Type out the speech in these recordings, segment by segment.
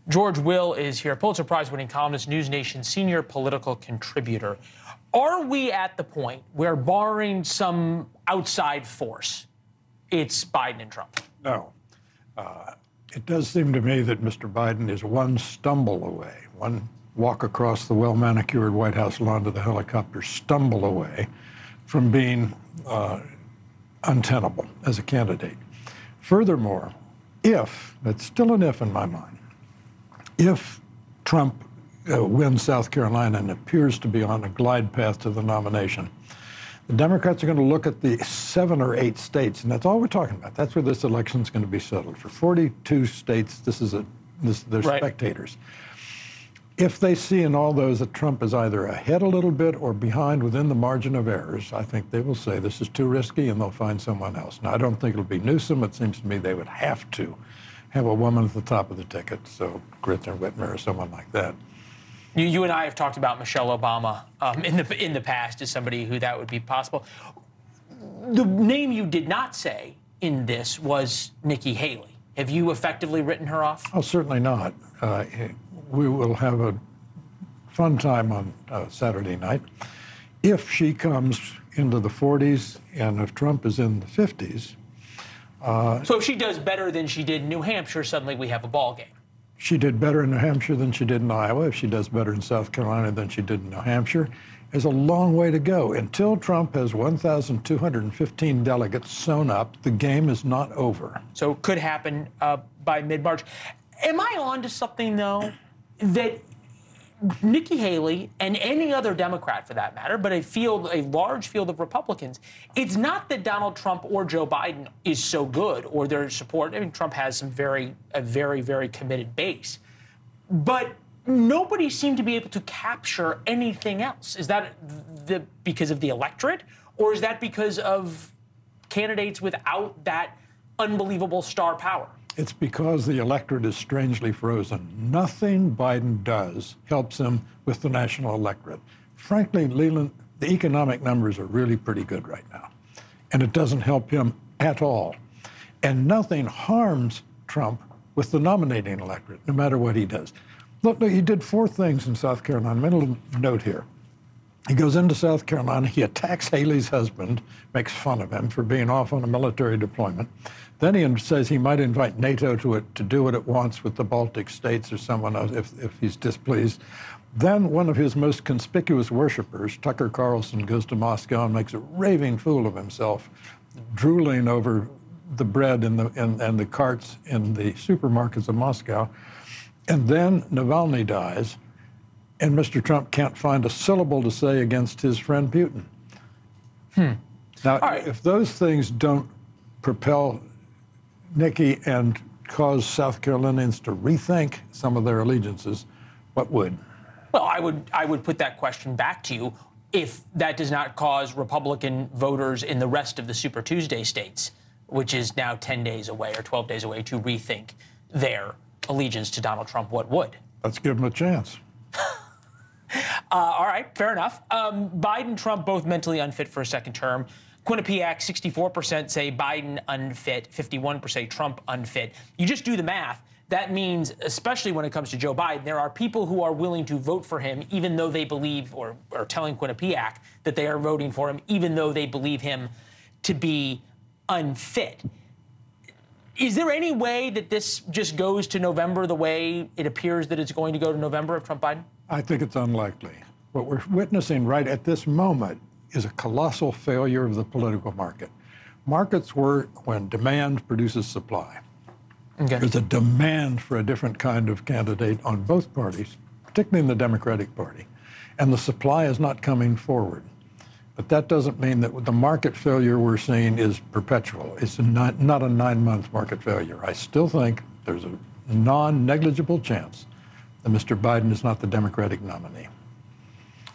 George Will is here, Pulitzer Prize-winning columnist, NewsNation senior political contributor. Are we at the point where, barring some outside force, it's Biden and Trump? No. It does seem to me that Mr. Biden is one stumble away, one walk across the well-manicured White House lawn to the helicopter stumble away from being untenable as a candidate. Furthermore, if, that's still an if in my mind, if Trump wins South Carolina and appears to be on a glide path to the nomination, the Democrats are going to look at the 7 or 8 states, and that's all we're talking about. That's where this election is going to be settled. For 42 states, they're right. Spectators. If they see in all those that Trump is either ahead a little bit or behind within the margin of errors, I think they will say this is too risky and they'll find someone else. Now, I don't think it'll be Newsom. It seems to me they would have to have a woman at the top of the ticket, so Gritner, Whitmer, or someone like that. You and I have talked about Michelle Obama in the past as somebody who that would be possible. The name you did not say in this was Nikki Haley. Have you effectively written her off? Oh, certainly not. We will have a fun time on Saturday night. If she comes into the 40s and if Trump is in the 50s. So if she does better than she did in New Hampshire, suddenly we have a ball game. She did better in New Hampshire than she did in Iowa. If she does better in South Carolina than she did in New Hampshire, there's a long way to go. Until Trump has 1,215 delegates sewn up, the game is not over. So it could happen by mid-March. Am I on to something, though, that Nikki Haley and any other Democrat, for that matter, but a large field of Republicans, it's not that Donald Trump or Joe Biden is so good or their support. I mean, Trump has a very, very committed base, but nobody seemed to be able to capture anything else. Is that because of the electorate, or is that because of candidates without that unbelievable star power? It's because the electorate is strangely frozen. Nothing Biden does helps him with the national electorate. Frankly, Leland, the economic numbers are really pretty good right now, and it doesn't help him at all. And nothing harms Trump with the nominating electorate, no matter what he does. Look, he did 4 things in South Carolina. I made a little note here. He goes into South Carolina, he attacks Haley's husband, makes fun of him for being off on a military deployment. Then he says he might invite NATO to do what it wants with the Baltic states or someone else if he's displeased. Then one of his most conspicuous worshipers, Tucker Carlson, goes to Moscow and makes a raving fool of himself, drooling over the bread and the carts in the supermarkets of Moscow. And then Navalny dies, and Mr. Trump can't find a syllable to say against his friend Putin. Now, right. If those things don't propel Nikki and cause South Carolinians to rethink some of their allegiances, what would? Well, I would put that question back to you if that does not cause Republican voters in the rest of the Super Tuesday states, which is now 10 days away or 12 days away, to rethink their allegiance to Donald Trump. What would? Let's give them a chance. All right, fair enough. Biden, Trump, both mentally unfit for a second term. Quinnipiac, 64% say Biden unfit, 51% say Trump unfit. You just do the math. That means, especially when it comes to Joe Biden, there are people who are willing to vote for him even though they believe, or are telling Quinnipiac that they are voting for him even though they believe him to be unfit. Is there any way that this just goes to November the way it appears that it's going to go to November of Trump-Biden? I think it's unlikely. What we're witnessing right at this moment is a colossal failure of the political market. Markets work when demand produces supply. Okay. There's a demand for a different kind of candidate on both parties, particularly in the Democratic Party, and the supply is not coming forward. But that doesn't mean that the market failure we're seeing is perpetual. It's not a 9-month market failure. I still think there's a non-negligible chance that Mr. Biden is not the Democratic nominee.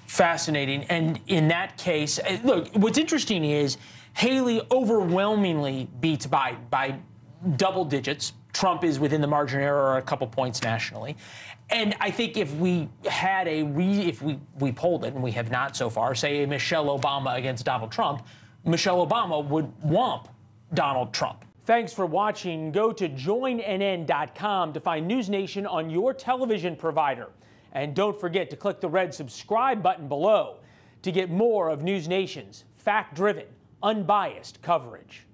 Fascinating. And in that case, look, what's interesting is Haley overwhelmingly beats Biden by double digits. Trump is within the margin of error a couple points nationally. And I think if we had if we polled it, and we have not so far, say a Michelle Obama against Donald Trump, Michelle Obama would whomp Donald Trump. Thanks for watching. Go to joinnn.com to find NewsNation on your television provider. And don't forget to click the red subscribe button below to get more of NewsNation's fact-driven, unbiased coverage.